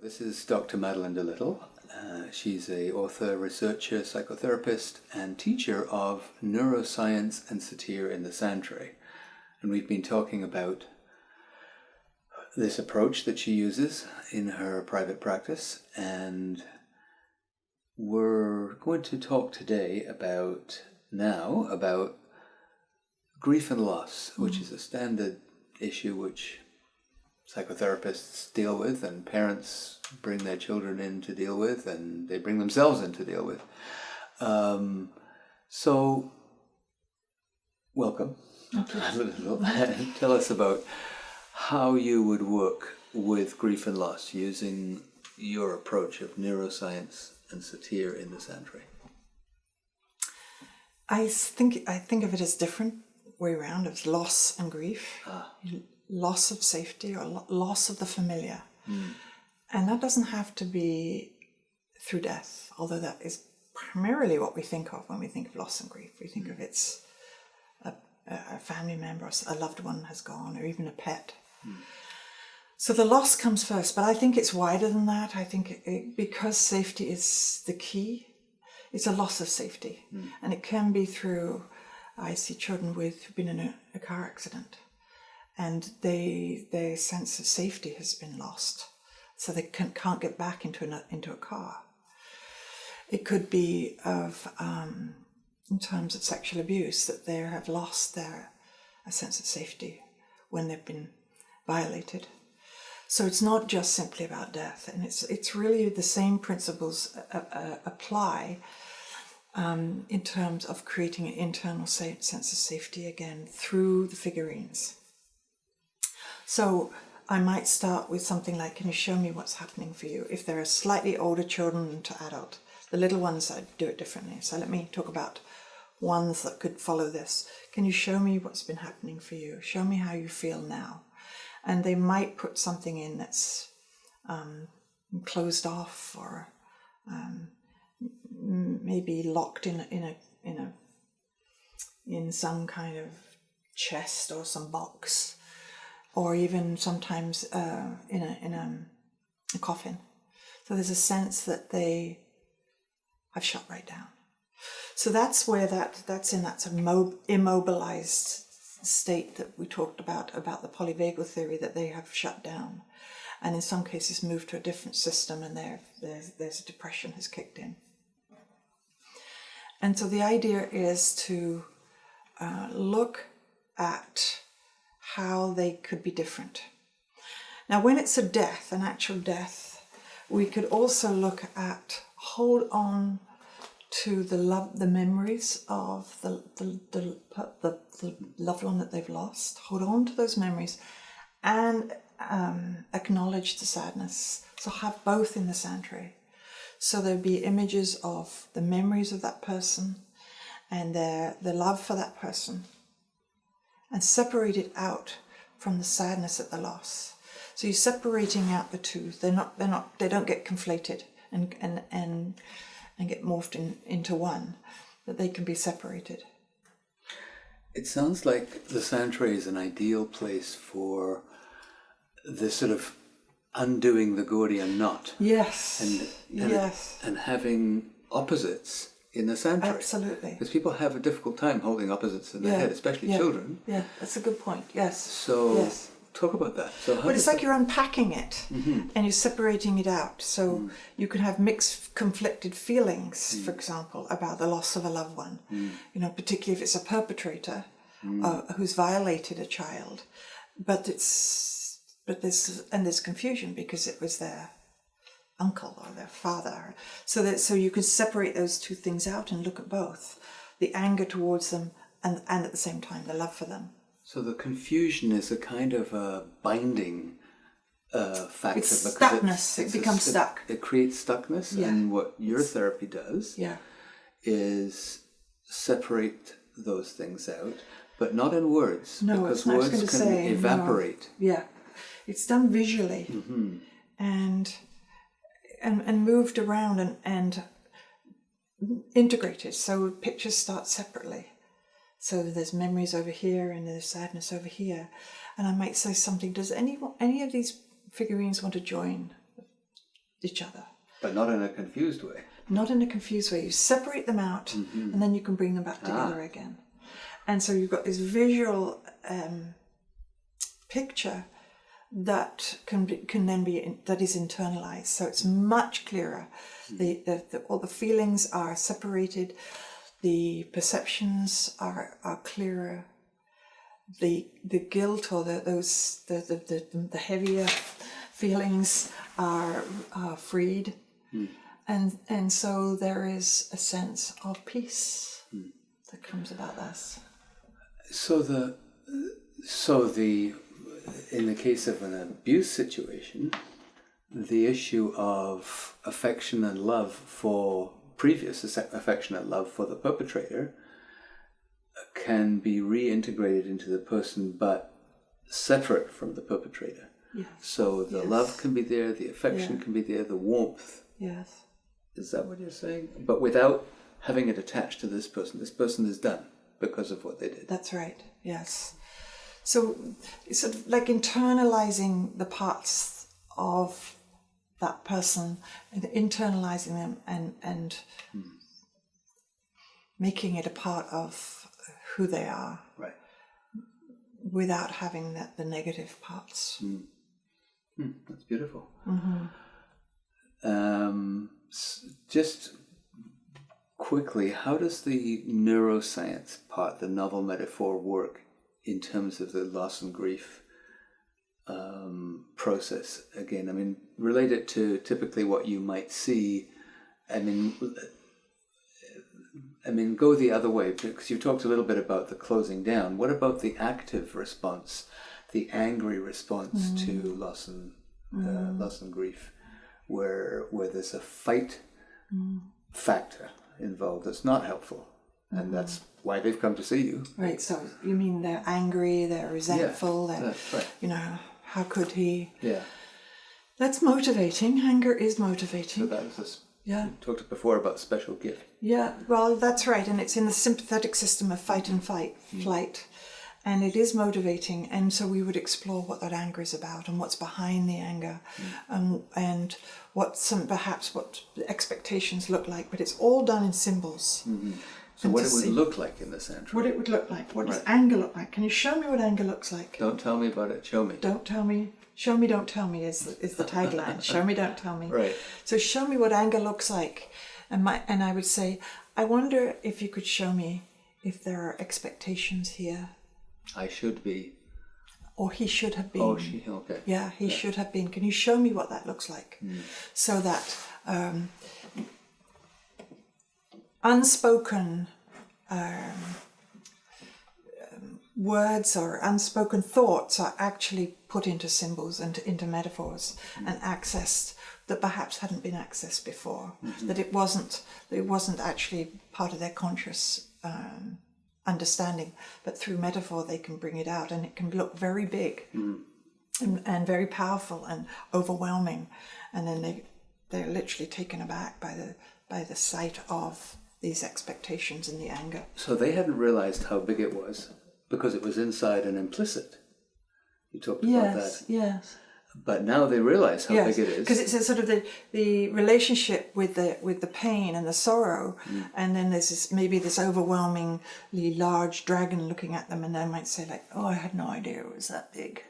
This is Dr. Madeleine De Little. She's an author, researcher, psychotherapist, and teacher of Neuroscience and Satir in the Sanctuary. And we've been talking about this approach that she uses in her private practice. And we're going to talk today about grief and loss, which is a standard issue which psychotherapists deal with, and parents bring their children in to deal with, and they bring themselves in to deal with. So, welcome. Tell us about how you would work with grief and loss using your approach of neuroscience and satir in the sanctuary. I think of it as different way around, as loss and grief. Loss of safety or loss of the familiar. And that doesn't have to be through death, although that is primarily what we think of when we think of loss and grief. We think of it's a family member, or a loved one has gone, or even a pet. So the loss comes first, but I think it's wider than that. I think because safety is the key, it's a loss of safety. And it can be through, I see children who've been in a car accident, and their sense of safety has been lost, so they can't get back into a car. It could be in terms of sexual abuse, that they have lost a sense of safety when they've been violated. So it's not just simply about death, and it's really the same principles apply in terms of creating an internal sense of safety again through the figurines. So I might start with something like, can you show me what's happening for you? If there are slightly older children to adult, the little ones, I do it differently. So let me talk about ones that could follow this. Can you show me what's been happening for you? Show me how you feel now. And they might put something in that's closed off, or maybe locked in some kind of chest or some box, or even sometimes in a coffin. So there's a sense that they have shut right down. So that's where that's in that sort of immobilized state that we talked about the polyvagal theory, that they have shut down, and in some cases moved to a different system, and there's a depression has kicked in. And so the idea is to look at how they could be different. Now, when it's a death, an actual death, we could also look at, hold on to the memories of the loved one that they've lost. Hold on to those memories and acknowledge the sadness. So have both in the sanctuary. So there'd be images of the memories of that person and the love for that person, and separate it out from the sadness at the loss. So you're separating out the two. They don't get conflated and get morphed into one, that they can be separated. It sounds like the sanctuary is an ideal place for this sort of undoing the Gordian knot. Yes. And having opposites in the sanctuary. Absolutely. Because people have a difficult time holding opposites in their head, especially children. Yeah, that's a good point. Yes. So talk about that. So but it's like you're unpacking it, and you're separating it out. So you can have mixed, conflicted feelings, for example, about the loss of a loved one. You know, particularly if it's a perpetrator who's violated a child, but there's confusion because it was their uncle or their father. So you can separate those two things out and look at both, the anger towards them and at the same time the love for them. So the confusion is a kind of a binding factor. It's stuckness. It becomes stuck. It creates stuckness, and what your therapy does is separate those things out, but not in words, because words can evaporate. No. Yeah, it's done visually and moved around and integrated. So pictures start separately. So there's memories over here and there's sadness over here. And I might say something, does any of these figurines want to join each other. But not in a confused way. Not in a confused way. You separate them out, and then you can bring them back together again. And so you've got this visual picture that that is internalized. So it's much clearer. All the feelings are separated. The perceptions are clearer. The guilt or the heavier feelings are freed. And so there is a sense of peace that comes about this. So in the case of an abuse situation, the issue of affection and love for previous affection and love for the perpetrator can be reintegrated into the person, but separate from the perpetrator. Yes. So the love can be there, the affection can be there, the warmth. Yes. Is that what you're saying? But without having it attached to this person. This person is done because of what they did. That's right. Yes. So it's sort of like internalizing the parts of that person and internalizing them and making it a part of who they are. Right. Without having the negative parts. That's beautiful. Just quickly, how does the neuroscience part, the novel metaphor, work in terms of the loss and grief process? Again, I mean, related to typically what you might see. I mean, go the other way, because you talked a little bit about the closing down. What about the active response, the angry response to loss and grief, where there's a fight factor involved that's not helpful, and that's why they've come to see you. Right. So you mean they're angry, they're resentful, that's right. How could he? Yeah. That's motivating. Anger is motivating. So that was Yeah. You talked before about special gift. Yeah, well, that's right. And it's in the sympathetic system of fight and flight. And it is motivating. And so we would explore what that anger is about and what's behind the anger and what the expectations look like. But it's all done in symbols. So what it would look like in the center. What it would look like. What does anger look like? Can you show me what anger looks like? Don't tell me about it. Show me. Don't tell me. Show me, don't tell me is the tagline. Show me, don't tell me. Right. So show me what anger looks like. And I would say, I wonder if you could show me if there are expectations here. I should be. Or he should have been. Oh, okay. Yeah, he should have been. Can you show me what that looks like? So that unspoken words or unspoken thoughts are actually put into symbols and into metaphors and accessed that perhaps hadn't been accessed before. That it wasn't actually part of their conscious understanding, but through metaphor they can bring it out, and it can look very big and very powerful and overwhelming, and then they're literally taken aback by the sight of these expectations and the anger. So they hadn't realized how big it was because it was inside and implicit. You talked about that. Yes. But now they realize how big it is. Because it's a sort of the relationship with the pain and the sorrow, and then there's this overwhelmingly large dragon looking at them, and they might say like, "Oh, I had no idea it was that big,"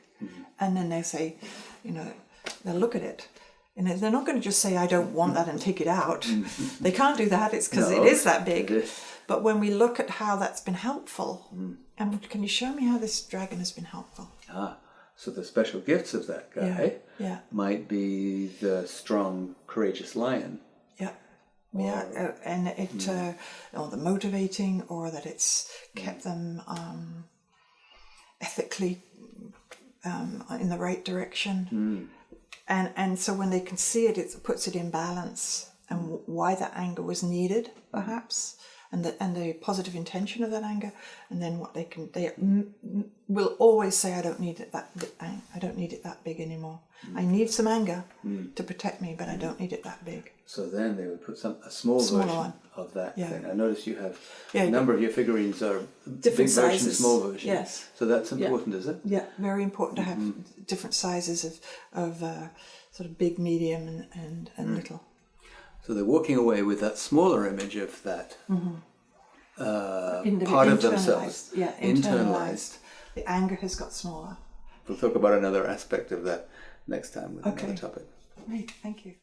and then they say, they'll look at it, and they're not going to just say, "I don't want that," and take it out. They can't do that. It's because it is that big. But when we look at how that's been helpful, and can you show me how this dragon has been helpful? So the special gifts of that guy might be the strong, courageous lion. And it or the motivating, or that it's kept them ethically in the right direction. And so when they can see it, it puts it in balance, and why that anger was needed, perhaps. And the positive intention of that anger, and then what they will always say, I don't need it that big anymore. I need some anger to protect me, but I don't need it that big. So then they would put a small version of that thing. I notice you have a number of your figurines are different big sizes. version, small version. Yes. So that's important, is it? Yeah, very important to have different sizes of sort of big, medium, and little. So they're walking away with that smaller image of that part of themselves, Yeah, internalized. The anger has got smaller. We'll talk about another aspect of that next time with another topic. Great, thank you.